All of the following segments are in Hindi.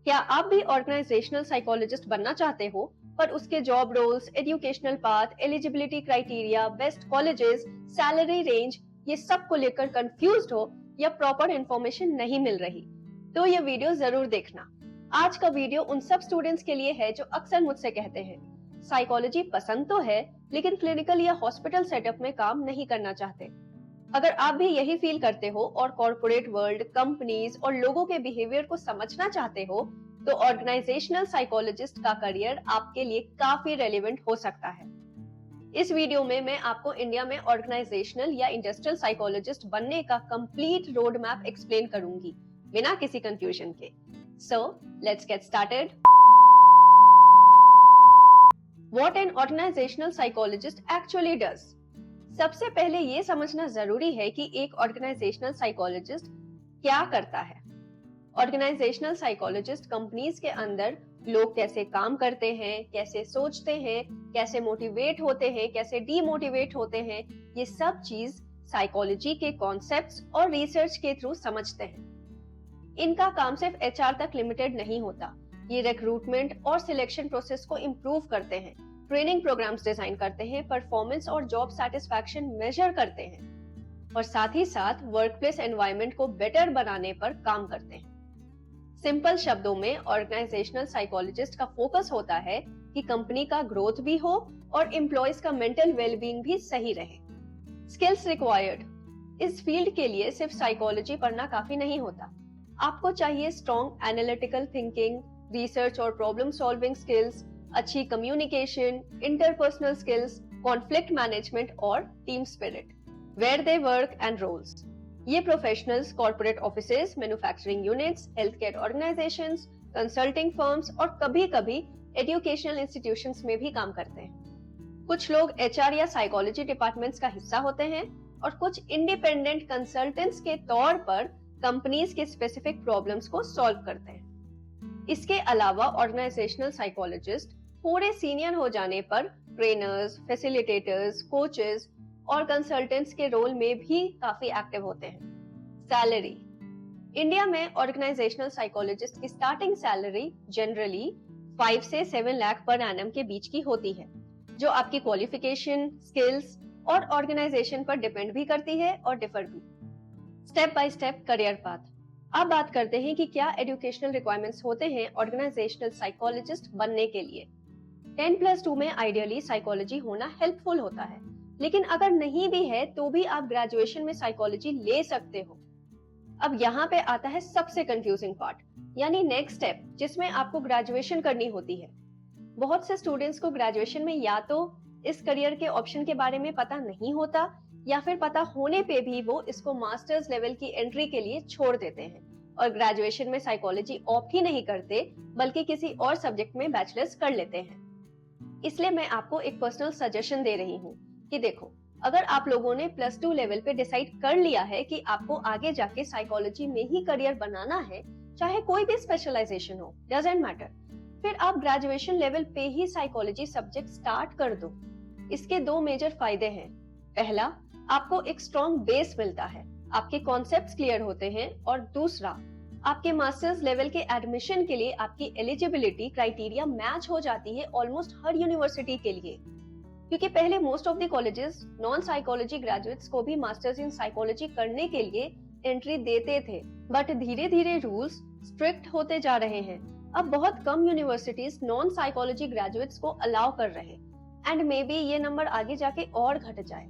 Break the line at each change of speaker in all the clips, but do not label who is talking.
क्या आप भी ऑर्गेनाइजेशनल साइकोलॉजिस्ट बनना चाहते हो, पर उसके job roles, educational path, eligibility criteria, best colleges, salary range, ये सब को लेकर कंफ्यूज्ड हो या प्रॉपर इंफॉर्मेशन नहीं मिल रही, तो ये वीडियो जरूर देखना। आज का वीडियो उन सब स्टूडेंट्स के लिए है जो अक्सर मुझसे कहते हैं साइकोलॉजी पसंद तो है लेकिन क्लिनिकल या हॉस्पिटल सेटअप में काम नहीं करना चाहते। अगर आप भी यही फील करते हो और कॉर्पोरेट वर्ल्ड, कंपनीज और लोगों के बिहेवियर को समझना चाहते हो, तो ऑर्गेनाइजेशनल साइकोलॉजिस्ट का करियर आपके लिए काफी रेलेवेंट हो सकता है। इस वीडियो में मैं आपको इंडिया में ऑर्गेनाइजेशनल या इंडस्ट्रियल साइकोलॉजिस्ट बनने का कंप्लीट रोड मैप एक्सप्लेन करूंगी, बिना किसी कंफ्यूजन के। So let's get started. What an organisational psychologist actually does. सबसे पहले ये समझना जरूरी है कि एक ऑर्गेनाइजेशनल साइकोलॉजिस्ट क्या करता है। ऑर्गेनाइजेशनल साइकोलॉजिस्ट कंपनीज के अंदर लोग कैसे काम करते हैं, कैसे सोचते हैं, कैसे मोटिवेट होते हैं, कैसे डीमोटिवेट होते हैं, ये सब चीज साइकोलॉजी के कॉन्सेप्ट्स और रिसर्च के थ्रू समझते हैं। इनका काम सिर्फ एचआर तक लिमिटेड नहीं होता, ये रिक्रूटमेंट और सिलेक्शन प्रोसेस को इम्प्रूव करते हैं, ट्रेनिंग प्रोग्राम्स डिजाइन करते हैं, परफॉर्मेंस और जॉब सैटिस्फैक्शन मेजर करते हैं और साथ ही साथ वर्कप्लेस एनवायरनमेंट को बेटर बनाने पर काम करते हैं। सिंपल शब्दों में ऑर्गेनाइजेशनल साइकोलॉजिस्ट का फोकस होता है कि कंपनी का ग्रोथ भी हो और एम्प्लॉयज का मेंटल वेलबींग भी सही रहे। Skills required. इस फील्ड के लिए सिर्फ साइकोलॉजी पढ़ना काफी नहीं होता, आपको चाहिए स्ट्रॉन्ग एनालिटिकल थिंकिंग, रिसर्च और प्रॉब्लम सॉल्विंग स्किल्स, अच्छी communication, interpersonal skills, conflict management और team spirit. Where they work and roles. ये professionals corporate offices, manufacturing units, health care organisations, consulting firms और कभी-कभी एजुकेशनल इंस्टीट्यूशंस में भी काम करते हैं। कुछ लोग एचआर या साइकोलॉजी डिपार्टमेंट्स का हिस्सा होते हैं और कुछ इंडिपेंडेंट कंसल्टेंट्स के तौर पर कंपनीज के स्पेसिफिक प्रॉब्लम्स को सॉल्व करते हैं। इसके अलावा ऑर्गेनाइजेशनल साइकोलॉजिस्ट पूरे सीनियर हो जाने पर ट्रेनर्स, फैसिलिटेटर्स, कोचेस और कंसल्टेंट्स के रोल में भी काफी एक्टिव होते हैं। सैलरी। इंडिया में ऑर्गेनाइजेशनल साइकोलॉजिस्ट की स्टार्टिंग सैलरी जनरली 5 से 7 लाख पर एनम के बीच की होती है, जो आपकी क्वालिफिकेशन, स्किल्स और ऑर्गेनाइजेशन पर डिपेंड भी करती है और डिफर भी। Step by step career path. अब बात करते हैं कि क्या एजुकेशनल रिक्वायरमेंट्स होते हैं ऑर्गेनाइजेशनल साइकोलॉजिस्ट बनने के लिए। 10+2 में आइडियली साइकोलॉजी होना हेल्पफुल होता है, लेकिन अगर नहीं भी है तो भी आप ग्रेजुएशन में साइकोलॉजी ले सकते हो। अब यहाँ पे आता है सबसे कंफ्यूजिंग पार्ट, यानी नेक्स्ट स्टेप, जिसमें आपको ग्रेजुएशन करनी होती है। बहुत से स्टूडेंट्स को ग्रेजुएशन में या तो इस करियर के ऑप्शन के बारे में पता नहीं होता या फिर पता होने पे भी वो इसको मास्टर्स लेवल की एंट्री के लिए छोड़ देते हैं और ग्रेजुएशन में साइकोलॉजी ऑप्ट ही नहीं करते बल्कि किसी और सब्जेक्ट में बैचलर्स कर लेते हैं। इसलिए मैं आपको एक पर्सनल सजेशन दे रही हूँ कि देखो, अगर आप लोगों ने +2 लेवल पे डिसाइड कर लिया है कि आपको आगे जाके साइकोलॉजी में ही करियर बनाना है, चाहे कोई भी स्पेशलाइजेशन हो, डजंट मैटर, फिर आप ग्रेजुएशन लेवल पे ही साइकोलॉजी सब्जेक्ट स्टार्ट कर दो। इसके 2 मेजर फायदे हैं। पहला, आपको एक स्ट्रॉन्ग बेस मिलता है, आपके कॉन्सेप्ट्स क्लियर होते हैं, और दूसरा, आपके मास्टर्स लेवल के एडमिशन के लिए आपकी एलिजिबिलिटी क्राइटेरिया मैच हो जाती है ऑलमोस्ट हर यूनिवर्सिटी के लिए, क्योंकि पहले most of the colleges non psychology graduates को भी मास्टर्स इन साइकोलॉजी करने के लिए एंट्री देते थे, बट धीरे धीरे रूल्स स्ट्रिक्ट होते जा रहे हैं। अब बहुत कम यूनिवर्सिटीज नॉन साइकोलॉजी ग्रेजुएट्स को अलाउ कर रहे हैं एंड मे बी ये नंबर आगे जाके और घट जाए।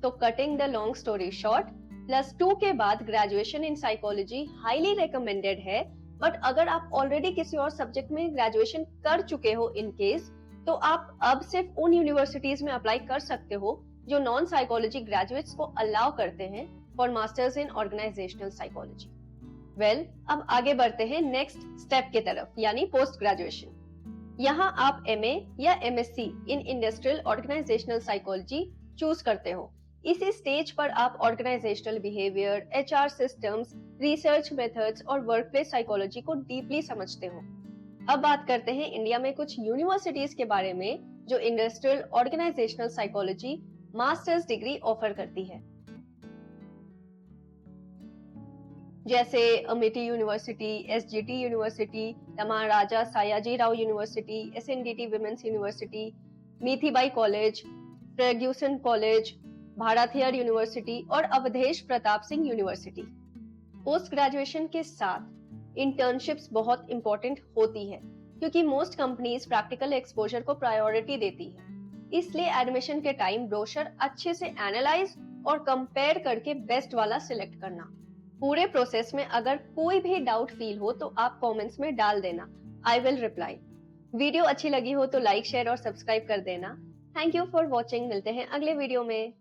तो cutting the long story short, +2 के बाद graduation in psychology highly recommended है, बट अगर आप ऑलरेडी किसी और सब्जेक्ट में ग्रेजुएशन कर चुके हो इन केस, तो आप अब सिर्फ उन यूनिवर्सिटीज में अप्लाई कर सकते हो जो नॉन साइकोलॉजी ग्रेजुएट्स को अलाउ करते हैं for masters in organisational psychology. Well, अब आगे बढ़ते हैं नेक्स्ट स्टेप की तरफ, यानी पोस्ट ग्रेजुएशन। यहाँ आप MA या MSc in industrial organisational psychology choose करते हो। इसी स्टेज पर आप organisational behaviour, HR systems, research methods और वर्कप्लेस साइकोलॉजी को डीपली समझते हो। अब बात करते हैं इंडिया में कुछ यूनिवर्सिटीज के बारे में जो industrial organisational psychology masters degree offer करती है। जैसे Amity university, SGT university, Maharaja Sayaji Rao university, SNDT women's university, Mithibai college, Fergusson college, Bharathiar university और Awadhesh Pratap Singh university. Post graduation के साथ इंटर्नशिप्स बहुत इंपॉर्टेंट होती है क्योंकि मोस्ट कंपनीज प्रैक्टिकल एक्सपोजर को प्रायोरिटी देती है। इसलिए एडमिशन के टाइम ब्रोशर अच्छे से एनालाइज और कंपेयर करके बेस्ट वाला सिलेक्ट करना। पूरे प्रोसेस में अगर कोई भी डाउट फील हो तो आप कमेंट्स में डाल देना, आई विल रिप्लाई। वीडियो अच्छी लगी हो तो लाइक, शेयर और सब्सक्राइब कर देना। Thank you for watching. मिलते हैं अगले वीडियो में।